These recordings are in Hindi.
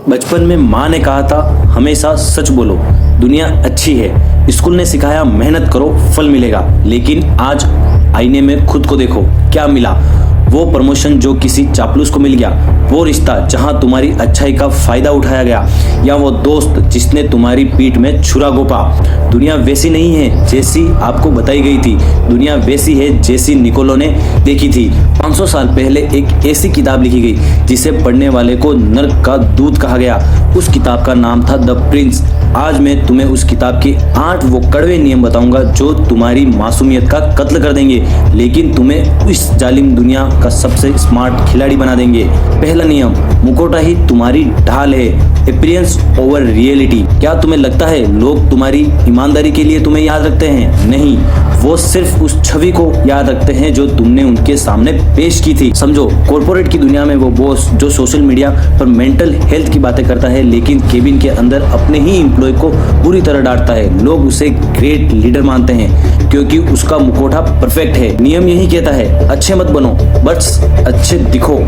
बचपन में माँ ने कहा था हमेशा सच बोलो, दुनिया अच्छी है। स्कूल ने सिखाया मेहनत करो फल मिलेगा। लेकिन आज आईने में खुद को देखो, क्या मिला? वो प्रमोशन जो किसी चापलूस को मिल गया, वो रिश्ता जहां तुम्हारी अच्छाई का फायदा उठाया गया, या वो दोस्त जिसने तुम्हारी पीठ में छुरा घोंपा। दुनिया वैसी नहीं है जैसी आपको बताई गई थी, दुनिया वैसी है जैसी निकोलो ने देखी थी। 500 साल पहले एक ऐसी किताब लिखी गई जिसे पढ़ने वाले को नर्क का दूत कहा गया। उस किताब का नाम था द प्रिंस। आज मैं तुम्हें उस किताब के 8 वो कड़वे नियम बताऊंगा जो तुम्हारी मासूमियत का कत्ल कर देंगे, लेकिन तुम्हें इस जालिम दुनिया का सबसे स्मार्ट खिलाड़ी बना देंगे। पहला नियम, मुखौटा ही तुम्हारी ढाल है। Appearance over reality. क्या तुम्हें लगता है लोग तुम्हारी ईमानदारी के लिए तुम्हें याद रखते हैं? नहीं, वो सिर्फ उस छवि को याद रखते हैं जो तुमने उनके सामने पेश की थी। समझो, कॉर्पोरेट की दुनिया में वो बॉस जो सोशल मीडिया पर मेंटल हेल्थ की बातें करता है, लेकिन केबिन के अंदर अपने ही एम्प्लॉय को बुरी तरह डांटता है। लोग उसे ग्रेट लीडर मानते हैं क्योंकि उसका मुखौटा परफेक्ट है। नियम यही कहता है, अच्छे मत बनो, बस अच्छे दिखो।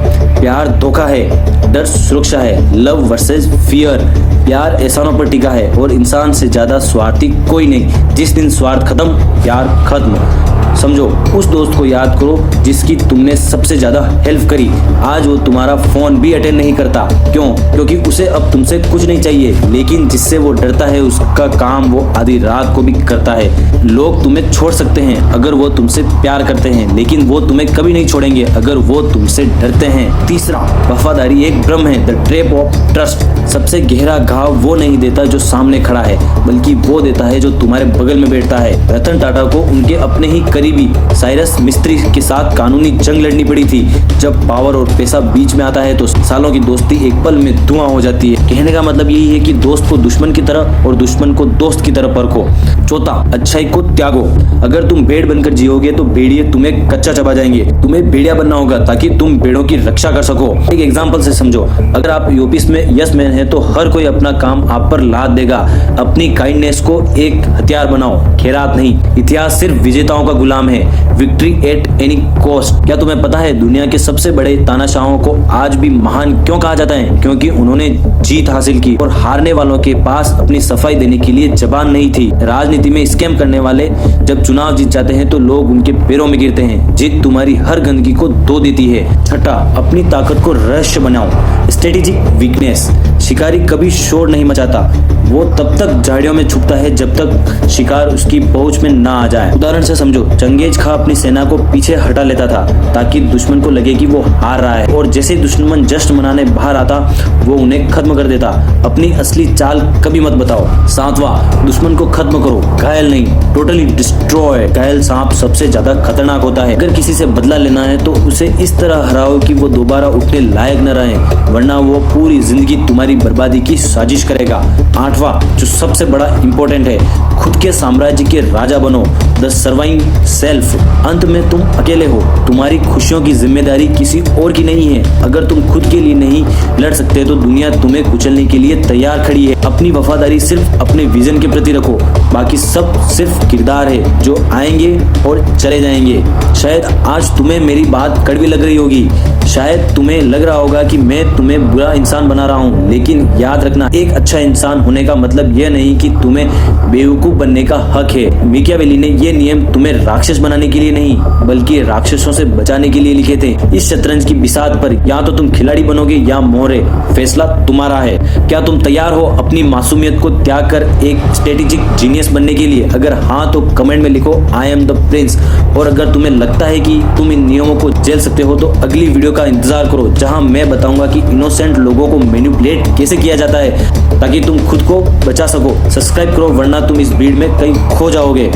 प्यार धोखा है, डर सुरक्षा है। Love versus fear. प्यार एहसानों पर टिका है और इंसान से ज्यादा स्वार्थी कोई नहीं। जिस दिन स्वार्थ खत्म, प्यार खत्म। समझो, उस दोस्त को याद करो जिसकी तुमने सबसे ज्यादा हेल्प करी। आज वो तुम्हारा फोन भी अटेंड नहीं करता। क्यों? क्योंकि उसे अब तुमसे कुछ नहीं चाहिए, लेकिन जिससे वो डरता है उसका काम वो आधी रात को भी करता है। लोग तुम्हें छोड़ सकते हैं अगर वो तुमसे प्यार करते हैं, लेकिन वो तुम्हें कभी नहीं छोड़ेंगे अगर वो तुमसे डरते हैं। तीसरा, वफादारी एक भ्रम है, द ट्रैप ऑफ ट्रस्ट। सबसे गहरा घाव वो नहीं देता जो सामने खड़ा है, बल्कि वो देता है जो तुम्हारे बगल में बैठता है। रतन टाटा को उनके अपने ही करीबी साइरस मिस्त्री के साथ कानूनी जंग लड़नी पड़ी थी। जब पावर और पैसा बीच में आता है तो सालों की दोस्ती एक पल में धुआं हो जाती है। कहने का मतलब यही है कि दोस्त को दुश्मन की तरह और दुश्मन को दोस्त की तरह परखो। चौथा, अच्छाई को त्यागो। अगर तुम भेड़ बनकर जियोगे तो भेड़िए तुम्हें कच्चा चबा जाएंगे। तुम्हें भेड़िया बनना होगा ताकि तुम भेड़ों की रक्षा कर सको। एक एग्जांपल से समझो, अगर आप यूपीएस में यस मैन है तो हर कोई अपना काम आप पर लाद देगा। अपनी काइंडनेस को एक हथियार बनाओ, खैरात नहीं। इतिहास सिर्फ विजेताओं का गुलाम है, विक्ट्री एट एनी कॉस्ट। क्या तुम्हें पता है दुनिया के सबसे बड़े तानाशाहों को आज भी महान क्यों कहा जाता है? क्योंकि उन्होंने जीत हासिल की और हारने वालों के पास अपनी सफाई देने के लिए जबान नहीं थी। राजनीति में स्कैम करने वाले जब चुनाव जीत जाते हैं तो लोग उनके पैरों में गिरते हैं। जीत तुम्हारी हर गंदगी को धो देती है। छठा, अपनी ताकत को रहस्य बनाओ। Strategic weakness. शिकारी कभी शोर नहीं मचाता, वो तब तक झाड़ियों में छुपता है जब तक शिकार उसकी पहुंच में ना आ जाए। उदाहरण से समझो, चंगेज खां अपनी सेना को पीछे हटा लेता था ताकि दुश्मन को लगे कि वो हार रहा है, और जैसे ही दुश्मन जश्न मनाने बाहर आता वो उन्हें खत्म कर देता। अपनी असली चाल कभी मत बताओ। सातवां, दुश्मन को खत्म करो, घायल नहीं, टोटली डिस्ट्रॉय। घायल सांप सबसे ज्यादा खतरनाक होता है। अगर किसी से बदला लेना है तो उसे इस तरह हराओ कि वो दोबारा उठने लायक न रहे, वरना वो पूरी जिंदगी तुम्हारी बर्बादी की साजिश करेगा। आठवां, जो सबसे बड़ा इंपॉर्टेंट है, खुद के साम्राज्य के राजा बनो। The surviving self. अंत में तुम अकेले हो, तुम्हारी खुशियों की जिम्मेदारी किसी और की नहीं है। अगर तुम खुद के लिए नहीं लड़ सकते तो दुनिया तुम्हें कुचलने के लिए तैयार खड़ी है। अपनी वफादारी सिर्फ अपने विजन के प्रति रखो, बाकी सब सिर्फ किरदार है जो आएंगे और चले जाएंगे। शायद आज तुम्हें मेरी बात कड़वी लग रही होगी, शायद तुम्हें लग रहा होगा कि मैं तुम्हें बुरा इंसान बना रहा हूँ, लेकिन याद रखना, एक अच्छा इंसान होने का मतलब यह नहीं कि तुम्हें बेवकूफ बनने का हक है। मैकियावेली ने ये नियम तुम्हें राक्षस बनाने के लिए नहीं, बल्कि राक्षसों से बचाने के लिए लिखे थे। इस शतरंज की बिसात पर या तो तुम खिलाड़ी बनोगे या मोहरे, फैसला तुम्हारा है। क्या तुम तैयार हो अपनी मासूमियत को त्याग कर एक स्ट्रेटेजिक जीनियस बनने के लिए? अगर हाँ तो कमेंट में लिखो आई एम द प्रिंस। और अगर तुम्हें लगता है कि तुम इन नियमों को झेल सकते हो तो अगली वीडियो का इंतजार करो, जहां मैं बताऊंगा कि इनोसेंट लोगों को मैनिपुलेट कैसे किया जाता है ताकि तुम खुद को बचा सको। सब्सक्राइब करो वरना तुम इस भीड़ में कहीं खो जाओगे।